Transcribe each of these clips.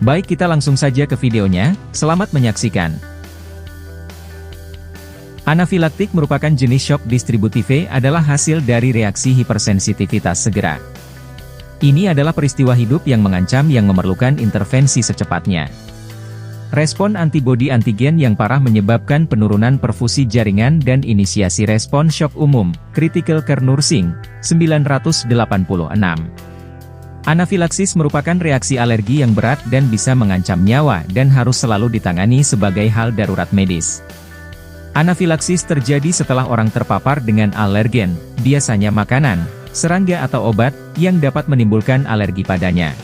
Baik, kita langsung saja ke videonya, selamat menyaksikan. Anafilaktik merupakan jenis shock distributive adalah hasil dari reaksi hipersensitivitas segera. Ini adalah peristiwa hidup yang mengancam yang memerlukan intervensi secepatnya. Respon antibodi antigen yang parah menyebabkan penurunan perfusi jaringan dan inisiasi respon shock umum, critical care nursing, 986. Anafilaksis merupakan reaksi alergi yang berat dan bisa mengancam nyawa dan harus selalu ditangani sebagai hal darurat medis. Anafilaksis terjadi setelah orang terpapar dengan alergen, biasanya makanan, serangga atau obat, yang dapat menimbulkan alergi padanya.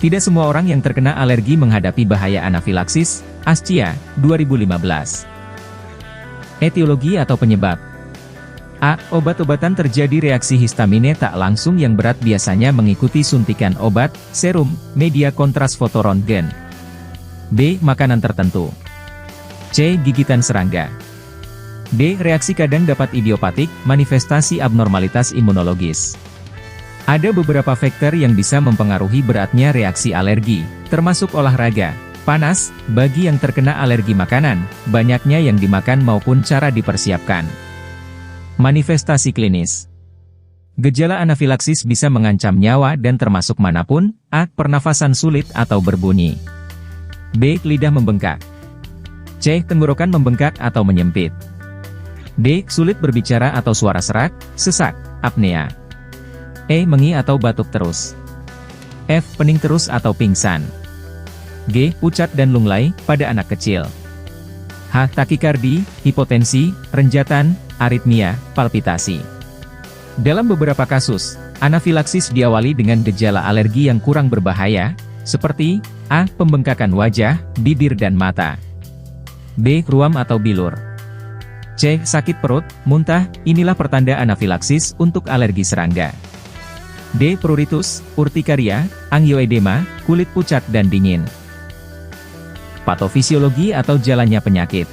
Tidak semua orang yang terkena alergi menghadapi bahaya anafilaksis. Ascia, 2015. Etiologi atau penyebab. A. Obat-obatan terjadi reaksi histamine tak langsung yang berat biasanya mengikuti suntikan obat, serum, media kontras fotorongen. B. Makanan tertentu. C. Gigitan serangga. D. Reaksi kadang dapat idiopatik, manifestasi abnormalitas imunologis. Ada beberapa faktor yang bisa mempengaruhi beratnya reaksi alergi, termasuk olahraga, panas, bagi yang terkena alergi makanan, banyaknya yang dimakan maupun cara dipersiapkan. Manifestasi klinis. Gejala anafilaksis bisa mengancam nyawa dan termasuk manapun. A. Pernafasan sulit atau berbunyi. B. Lidah membengkak. C. Tenggorokan membengkak atau menyempit. D. Sulit berbicara atau suara serak, sesak, apnea. E. Mengi atau batuk terus. F. Pening terus atau pingsan. G. Pucat dan lunglai pada anak kecil. H. Takikardi, hipotensi, renjatan, aritmia, palpitasi. Dalam beberapa kasus, anafilaksis diawali dengan gejala alergi yang kurang berbahaya, seperti A. Pembengkakan wajah, bibir dan mata. B. Ruam atau bilur. C. Sakit perut, muntah, inilah pertanda anafilaksis untuk alergi serangga. D. Pruritus, urtikaria, angioedema, kulit pucat dan dingin. Patofisiologi atau jalannya penyakit.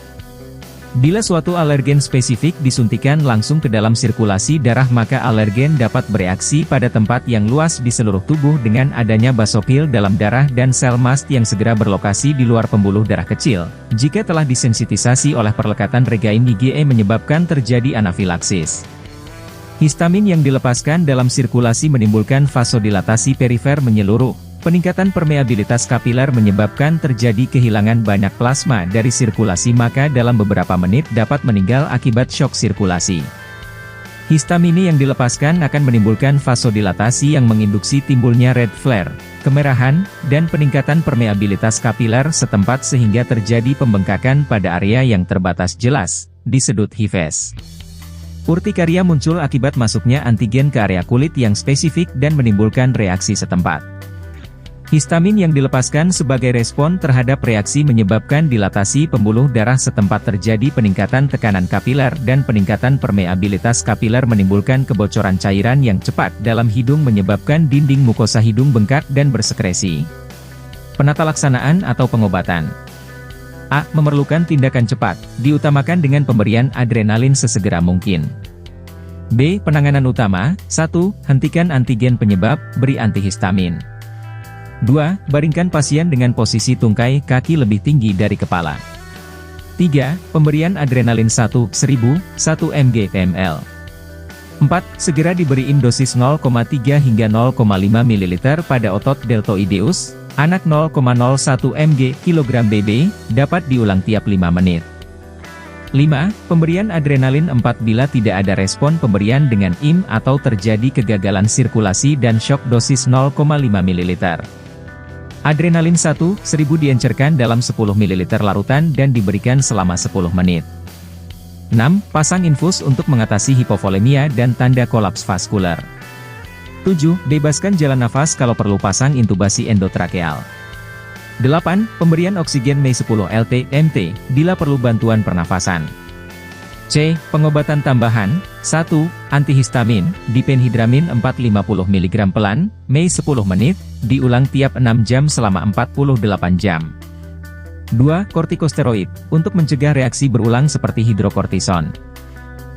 Bila suatu alergen spesifik disuntikan langsung ke dalam sirkulasi darah maka alergen dapat bereaksi pada tempat yang luas di seluruh tubuh dengan adanya basofil dalam darah dan sel mast yang segera berlokasi di luar pembuluh darah kecil. Jika telah disensitisasi oleh perlekatan regain IgE menyebabkan terjadi anafilaksis. Histamin yang dilepaskan dalam sirkulasi menimbulkan vasodilatasi perifer menyeluruh. Peningkatan permeabilitas kapiler menyebabkan terjadi kehilangan banyak plasma dari sirkulasi maka dalam beberapa menit dapat meninggal akibat syok sirkulasi. Histamine yang dilepaskan akan menimbulkan vasodilatasi yang menginduksi timbulnya red flare, kemerahan, dan peningkatan permeabilitas kapiler setempat sehingga terjadi pembengkakan pada area yang terbatas jelas, disebut hives. Urtikaria muncul akibat masuknya antigen ke area kulit yang spesifik dan menimbulkan reaksi setempat. Histamin yang dilepaskan sebagai respon terhadap reaksi menyebabkan dilatasi pembuluh darah setempat terjadi peningkatan tekanan kapiler dan peningkatan permeabilitas kapiler menimbulkan kebocoran cairan yang cepat dalam hidung menyebabkan dinding mukosa hidung bengkak dan bersekresi. Penata laksanaan atau pengobatan. A. Memerlukan tindakan cepat, diutamakan dengan pemberian adrenalin sesegera mungkin. B. Penanganan utama, 1. Hentikan antigen penyebab, beri antihistamin. 2. Baringkan pasien dengan posisi tungkai kaki lebih tinggi dari kepala. 3. Pemberian adrenalin 1/1000, 1 mg/ml. 4. Segera diberiin dosis 0,3 hingga 0,5 ml pada otot deltoideus, anak 0,01 mg/kg dapat diulang tiap 5 menit. 5. Pemberian adrenalin 4 bila tidak ada respon pemberian dengan IM atau terjadi kegagalan sirkulasi dan shock dosis 0,5 ml. Adrenalin 1/1000 diencerkan dalam 10 ml larutan dan diberikan selama 10 menit. 6. Pasang infus untuk mengatasi hipovolemia dan tanda kolaps vaskular. 7. Bebaskan jalan nafas kalau perlu pasang intubasi endotrakeal. 8. Pemberian oksigen Me10 LT/MT, bila perlu bantuan pernafasan. C. Pengobatan tambahan, 1. Antihistamin, diphenhidramin 450 mg pelan, Me10 menit, diulang tiap 6 jam selama 48 jam. 2. Kortikosteroid, untuk mencegah reaksi berulang seperti hidrokortison.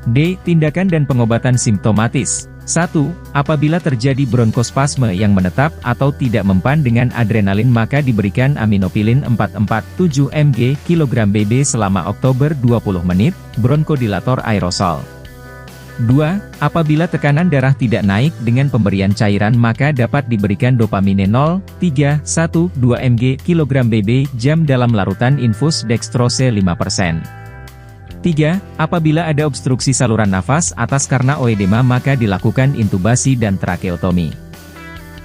D. Tindakan dan pengobatan simptomatis. 1. Apabila terjadi bronkospasme yang menetap atau tidak mempan dengan adrenalin maka diberikan aminopilin 447 mg kg BB selama Oktober 20 menit, bronkodilator aerosol. 2. Apabila tekanan darah tidak naik dengan pemberian cairan maka dapat diberikan dopamine 0,312 mg kg BB jam dalam larutan infus dextrose 5%. 3. Apabila ada obstruksi saluran nafas atas karena oedema maka dilakukan intubasi dan trakeotomi.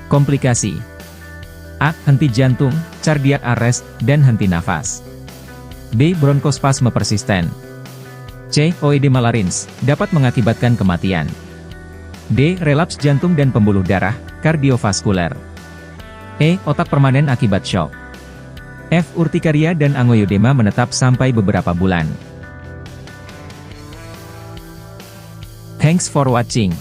Komplikasi: A. Henti jantung, cardiac arrest, dan henti nafas. B. Bronkospasme persisten. C. Oedema larynx, dapat mengakibatkan kematian. D. Relaps jantung dan pembuluh darah, kardiovaskuler. E. Otak permanen akibat shock. F. Urtikaria dan angoiodema menetap sampai beberapa bulan. Thanks for watching.